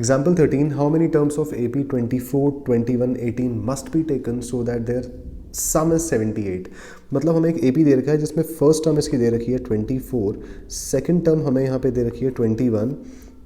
Example 13, how many terms of AP 24, 21, 18 must be taken so that their sum is 78। मतलब हमें एक AP दे रखा है जिसमें फर्स्ट टर्म इसकी दे रखी है 24, सेकंड टर्म हमें यहाँ पे दे रखी है 21,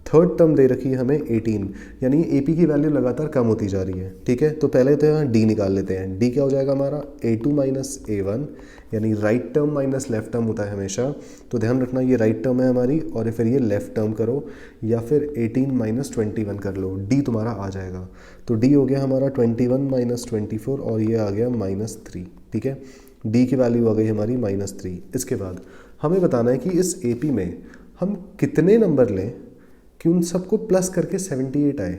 थर्ड टर्म दे रखी है हमें 18, यानी AP की वैल्यू लगातार कम होती जा रही है। ठीक है, तो पहले तो यहाँ D निकाल लेते हैं। D क्या हो जाएगा हमारा A2 माइनस A1, यानी right term minus left term होता है हमेशा, तो ध्यान रखना ये राइट टर्म है हमारी, और फिर ये लेफ्ट टर्म करो या फिर 18 माइनस 21 कर लो, D तुम्हारा आ जाएगा। तो D हो गया हमारा 21 माइनस 24 और ये आ गया -3। ठीक है, D की वैल्यू आ गई हमारी -3। इसके बाद हमें बताना है कि इस AP में हम कितने नंबर लें कि उन सबको प्लस करके 78 आए।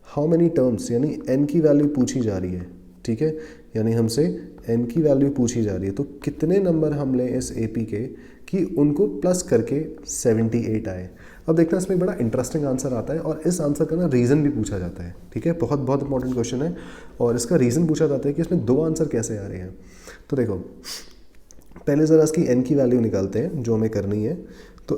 हाउ मैनी टर्म्स, यानी n की वैल्यू पूछी जा रही है। ठीक है, यानी हमसे n की वैल्यू पूछी जा रही है, तो कितने नंबर हम लें इस AP के कि उनको प्लस करके 78 आए। अब देखना इसमें बड़ा इंटरेस्टिंग आंसर आता है, और इस आंसर का ना रीज़न भी पूछा जाता है। ठीक है, बहुत बहुत इंपॉर्टेंट क्वेश्चन है, और इसका रीज़न पूछा जाता है कि इसमें दो आंसर कैसे आ रहे हैं। तो देखो, पहले ज़रा इसकी n की वैल्यू निकालते हैं जो हमें करनी है। तो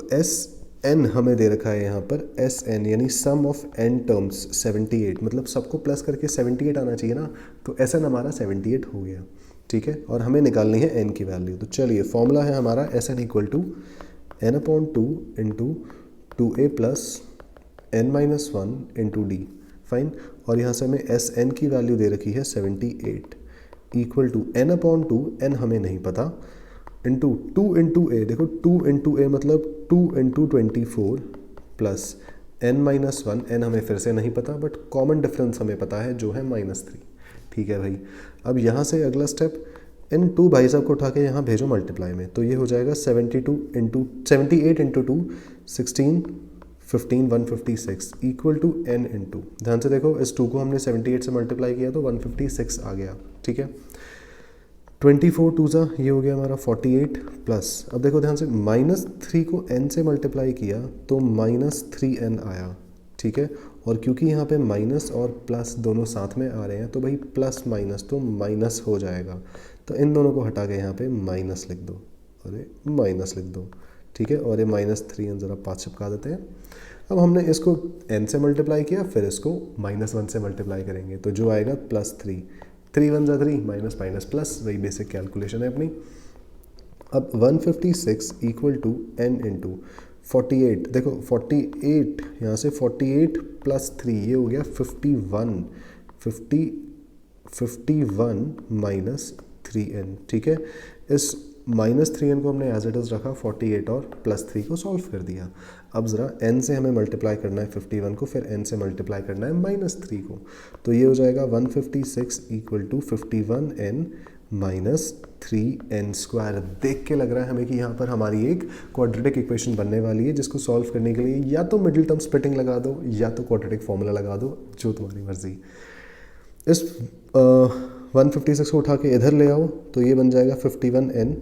n हमें दे रखा है यहाँ पर Sn, यानी सम ऑफ n टर्म्स 78, मतलब सबको प्लस करके 78 आना चाहिए ना, तो Sn हमारा 78 हो गया। ठीक है, और हमें निकालनी है n की वैल्यू। तो चलिए, फॉर्मूला है हमारा Sn equal to n/2 into 2a plus n-1 into D. Fine, और यहाँ से हमें Sn की वैल्यू दे रखी है 78 इक्वल टू n/2, n हमें नहीं पता, इंटू 2 इंटू ए। देखो 2 इंटू ए मतलब 2 इंटू 24 प्लस n-1, n हमें फिर से नहीं पता, बट कॉमन डिफरेंस हमें पता है जो है -3। ठीक है भाई, अब यहाँ से अगला स्टेप, इन 2 भाई साहब को उठा के यहाँ भेजो मल्टीप्लाई में, तो ये हो जाएगा 78 into 2 16, 15, 156 equal to n into, ध्यान से देखो इस 2 को हमने 78 से मल्टीप्लाई किया तो 156 आ गया। ठीक है, 24 2 सा ये हो गया हमारा 48 प्लस, अब देखो ध्यान से -3 को n से मल्टीप्लाई किया तो -3n आया। ठीक है, और क्योंकि यहाँ पे माइनस और प्लस दोनों साथ में आ रहे हैं तो भाई प्लस माइनस तो माइनस हो जाएगा, तो इन दोनों को हटा के यहाँ पे माइनस लिख दो, अरे माइनस लिख दो। ठीक है, और ये -3n ज़रा पास चिपका देते हैं। अब हमने इसको n से मल्टीप्लाई किया, फिर इसको -1 से मल्टीप्लाई करेंगे, तो जो आएगा +3, 3 1 ज़ा 3, माइनस माइनस प्लस, वही बेसिक कैलकुलेशन है अपनी। अब 156 इक्वल टू n इंटू 48, देखो 48 यहाँ से 48 प्लस 3 ये हो गया 51 माइनस 3n। ठीक है, इस -3n को हमने एज इट इज़ रखा, 48 और +3 को सॉल्व कर दिया। अब ज़रा n से हमें मल्टीप्लाई करना है 51 को, फिर n से मल्टीप्लाई करना है -3 को, तो ये हो जाएगा 156 इक्वल टू 51n -3n²। देख के लग रहा है हमें कि यहाँ पर हमारी एक क्वाड्रेटिक इक्वेशन बनने वाली है, जिसको सॉल्व करने के लिए या तो मिडिल टर्म स्प्लिटिंग लगा दो या तो क्वाड्रेटिक फॉर्मूला लगा दो, जो तुम्हारी मर्जी। इस 156 को उठा के इधर ले आओ तो ये बन जाएगा 51n,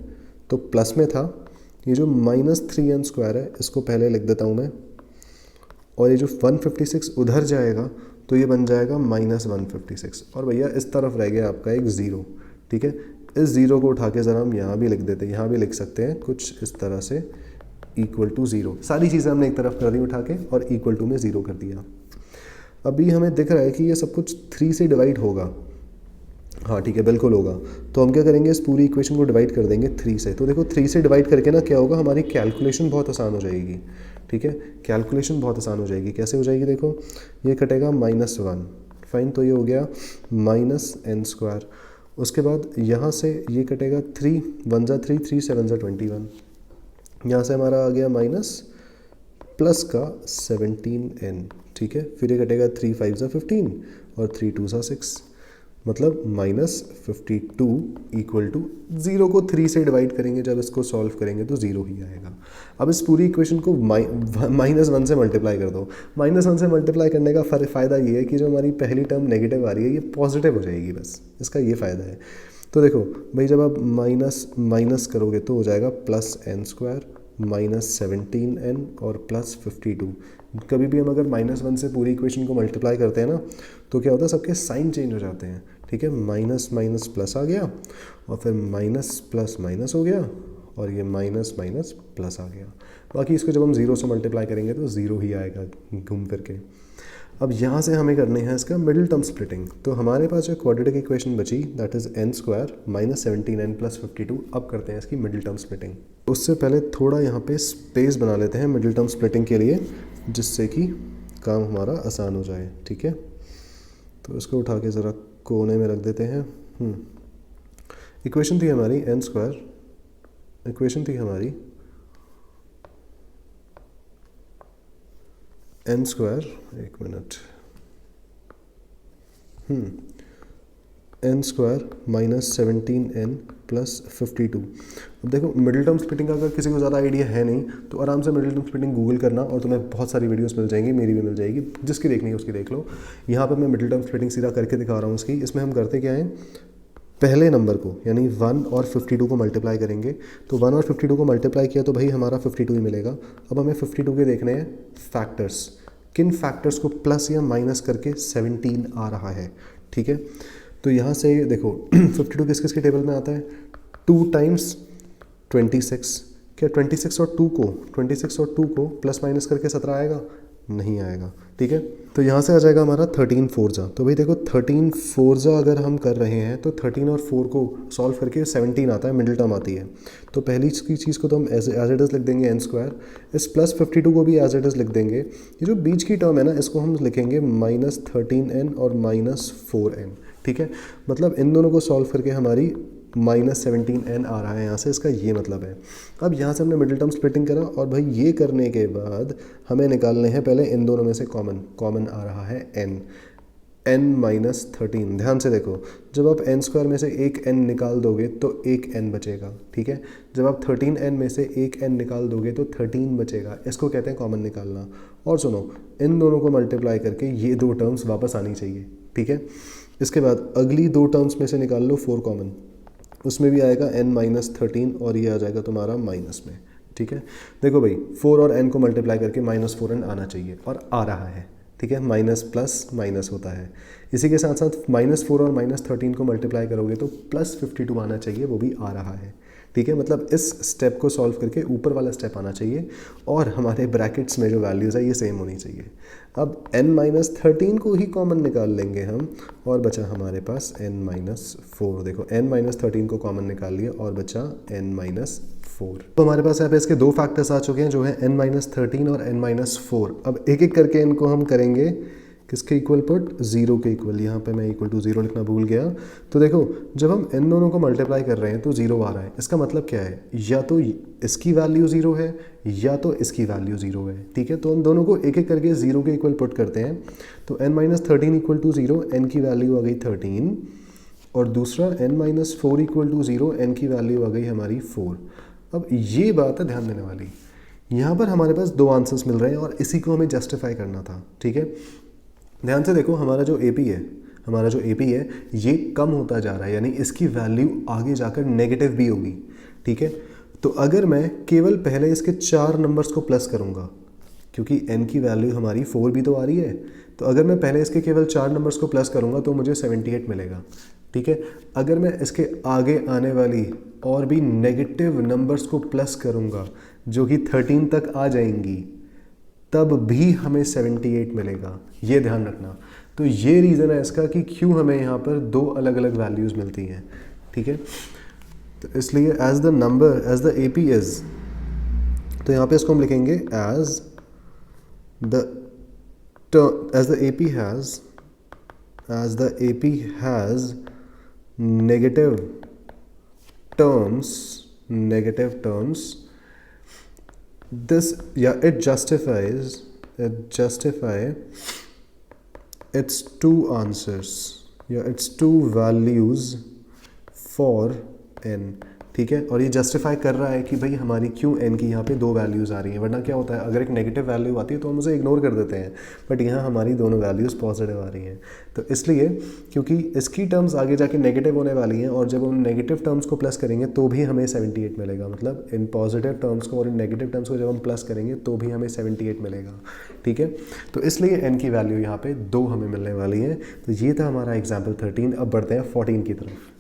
तो प्लस में था, ये जो -3n² है इसको पहले लिख देता हूँ मैं, और ये जो 156 उधर जाएगा तो ये बन जाएगा -156, और भैया इस तरफ रह गया आपका एक 0। ठीक है, इस 0 को उठा के ज़रा हम यहाँ भी लिख देते हैं, यहाँ भी लिख सकते हैं कुछ इस तरह से, इक्वल टू 0। सारी चीज़ें हमने एक तरफ कर दी उठा के, और इक्वल टू में 0 कर दिया। अभी हमें दिख रहा है कि ये सब कुछ 3 से डिवाइड होगा। हाँ ठीक है, बिल्कुल होगा। तो हम क्या करेंगे, इस पूरी इक्वेशन को डिवाइड कर देंगे 3 से। तो देखो 3 से डिवाइड करके ना क्या होगा, हमारी कैलकुलेशन बहुत आसान हो जाएगी। ठीक है, कैलकुलेशन बहुत आसान हो जाएगी। कैसे हो जाएगी, देखो ये कटेगा -1, फाइन, तो ये हो गया -n²। उसके बाद यहाँ से ये कटेगा 3 1 ज़ा 3, 3 7 ज़ा 21, यहाँ से हमारा आ गया माइनस प्लस का 17n। ठीक है, फिर ये कटेगा 3 5 ज़ा 15 और 3 2 ज़ा 6, मतलब -52 इक्वल टू 0 को 3 से डिवाइड करेंगे, जब इसको सॉल्व करेंगे तो 0 ही आएगा। अब इस पूरी इक्वेशन को -1 से मल्टीप्लाई कर दो। -1 से मल्टीप्लाई करने का फ़ायदा ये है कि जो हमारी पहली टर्म नेगेटिव आ रही है ये पॉजिटिव हो जाएगी, बस इसका ये फ़ायदा है। तो देखो भाई, जब आप माइनस करोगे तो हो जाएगा +n² -17n और +52। कभी भी हम अगर -1 से पूरी इक्वेशन को मल्टीप्लाई करते हैं ना, तो क्या होता है, सबके साइन चेंज हो जाते हैं। ठीक है, माइनस माइनस प्लस आ गया, और फिर माइनस प्लस माइनस हो गया, और ये माइनस माइनस प्लस आ गया। बाकी इसको जब हम 0 से मल्टीप्लाई करेंगे तो 0 ही आएगा घूम फिर के। अब यहाँ से हमें करने हैं इसका मिडिल टर्म स्प्लिटिंग। तो हमारे पास जो क्वाड्रेटिक इक्वेशन बची that is n square minus 17n plus 52। अब करते हैं इसकी मिडिल टर्म स्प्लिटिंग। उससे पहले थोड़ा यहाँ पे स्पेस बना लेते हैं मिडिल टर्म स्प्लिटिंग के लिए, जिससे कि काम हमारा आसान हो जाए। ठीक है, तो इसको उठा के ज़रा कोने में रख देते हैं। इक्वेशन थी हमारी n स्क्वायर, इक्वेशन थी हमारी n स्क्वायर, एक minute, n square minus 17n plus 52। अब देखो मिडिल टर्म स्प्लिटिंग का अगर किसी को ज़्यादा आइडिया है नहीं तो आराम से मिडिल टर्म स्प्लिटिंग गूगल करना और तुम्हें बहुत सारी वीडियोस मिल जाएंगी, मेरी भी मिल जाएगी, जिसकी देखनी है उसकी देख लो। यहाँ पर मैं मिडिल टर्म स्प्लिटिंग सीधा करके दिखा रहा हूँ इसकी। इसमें हम करते क्या है, पहले नंबर को यानी 1 और 52 को मल्टीप्लाई करेंगे। तो 1 और 52 को मल्टीप्लाई किया तो भाई हमारा 52 ही मिलेगा। अब हमें 52 के देखने हैं फैक्टर्स, किन फैक्टर्स को प्लस या माइनस करके 17 आ रहा है। ठीक है, तो यहाँ से देखो 52 किस किस के टेबल में आता है, 2 टाइम्स 26। क्या 26 और 2 को प्लस माइनस करके 17 आएगा? नहीं आएगा। ठीक है, तो यहाँ से आ जाएगा हमारा 13 फोरजा। तो भाई देखो 13 फोरजा अगर हम कर रहे हैं तो 13 और 4 को सॉल्व करके 17 आता है, मिडिल टर्म आती है। तो पहली की चीज़ को तो हम एज इट इज़ लिख देंगे n स्क्वायर, इस प्लस 52 को भी एज इट इज़ लिख देंगे। ये जो बीच की टर्म है ना, इसको हम लिखेंगे माइनस 13n और माइनस 4n। ठीक है, मतलब इन दोनों को सॉल्व करके हमारी माइनस 17n आ रहा है यहाँ से, इसका ये मतलब है। अब यहाँ से हमने मिडिल टर्म स्प्लिटिंग करा और भाई ये करने के बाद हमें निकालने हैं पहले इन दोनों में से कॉमन आ रहा है n माइनस 13। ध्यान से देखो, जब आप n स्क्वायर में से एक n निकाल दोगे तो एक n बचेगा। ठीक है, जब आप 13n में से एक n निकाल दोगे तो 13 बचेगा। इसको कहते हैं कॉमन निकालना। और सुनो, इन दोनों को मल्टीप्लाई करके ये 2 टर्म्स वापस आनी चाहिए। ठीक है, इसके बाद अगली 2 टर्म्स में से निकाल लो 4 कॉमन, उसमें भी आएगा n माइनस 13 और ये आ जाएगा तुम्हारा माइनस में। ठीक है, देखो भाई 4 और n को मल्टीप्लाई करके माइनस 4n आना चाहिए और आ रहा है। ठीक है, माइनस प्लस माइनस होता है। इसी के साथ साथ माइनस 4 और माइनस 13 को मल्टीप्लाई करोगे तो प्लस 52 आना चाहिए, वो भी आ रहा है। ठीक है, मतलब इस स्टेप को सॉल्व करके ऊपर वाला स्टेप आना चाहिए और हमारे ब्रैकेट्स में जो वैल्यूज़ है ये सेम होनी चाहिए। अब n माइनस 13 को ही कॉमन निकाल लेंगे हम और बचा हमारे पास n माइनस 4। देखो n माइनस 13 को कॉमन निकाल लिया और बचा n माइनस 4। तो हमारे पास यहाँ पे इसके 2 फैक्टर्स आ चुके हैं जो है n माइनस 13 और n माइनस 4। अब एक एक करके इनको हम करेंगे किसके इक्वल पुट, 0 के इक्वल। यहाँ पे मैं इक्वल टू 0 लिखना भूल गया। तो देखो जब हम इन दोनों को मल्टीप्लाई कर रहे हैं तो 0 आ रहा है। इसका मतलब क्या है, या तो इसकी वैल्यू 0 है या तो इसकी वैल्यू 0 है। ठीक है, तो हम दोनों को एक एक करके 0 के इक्वल पुट करते हैं। तो n minus 13 equal to 0, n की वैल्यू आ गई 13, और दूसरा n minus 4 equal to 0, n की वैल्यू आ गई हमारी 4। अब ये बात है ध्यान देने वाली, यहाँ पर हमारे पास 2 आंसर्स मिल रहे हैं और इसी को हमें जस्टिफाई करना था। ठीक है, ध्यान से देखो, हमारा जो AP है ये कम होता जा रहा है, यानी इसकी वैल्यू आगे जाकर नेगेटिव भी होगी। ठीक है, तो अगर मैं केवल पहले इसके 4 नंबर्स को प्लस करूँगा, क्योंकि n की वैल्यू हमारी 4 भी तो आ रही है, तो अगर मैं पहले इसके केवल 4 नंबर्स को प्लस करूँगा तो मुझे 78 मिलेगा। ठीक है, अगर मैं इसके आगे आने वाली और भी नेगेटिव नंबर्स को प्लस करूँगा जो कि 13 तक आ जाएंगी, तब भी हमें 78 मिलेगा। ये ध्यान रखना। तो ये रीज़न है इसका कि क्यों हमें यहाँ पर 2 अलग अलग वैल्यूज़ मिलती हैं। ठीक है, तो इसलिए एज द AP इज़, तो यहाँ पे इसको हम लिखेंगे as the AP has negative terms this it justifies its 2 answers, its 2 values for n। ठीक है, और ये जस्टिफाई कर रहा है कि भाई हमारी क्यों n की यहाँ पे 2 वैल्यूज़ आ रही हैं। वरना क्या होता है, अगर एक नेगेटिव वैल्यू आती है तो हम उसे इग्नोर कर देते हैं, बट यहाँ हमारी दोनों वैल्यूज़ पॉजिटिव आ रही हैं। तो इसलिए क्योंकि इसकी टर्म्स आगे जाके नेगेटिव होने वाली हैं और जब हम नेगेटिव टर्म्स को प्लस करेंगे तो भी हमें 78 मिलेगा। मतलब इन पॉजिटिव टर्म्स को और इन नेगेटिव टर्म्स को जब हम प्लस करेंगे तो भी हमें 78 मिलेगा। ठीक है, तो इसलिए n की वैल्यू यहाँ पे 2 हमें मिलने वाली है। तो ये था हमारा एग्जाम्पल 13। अब बढ़ते हैं 14 की तरफ।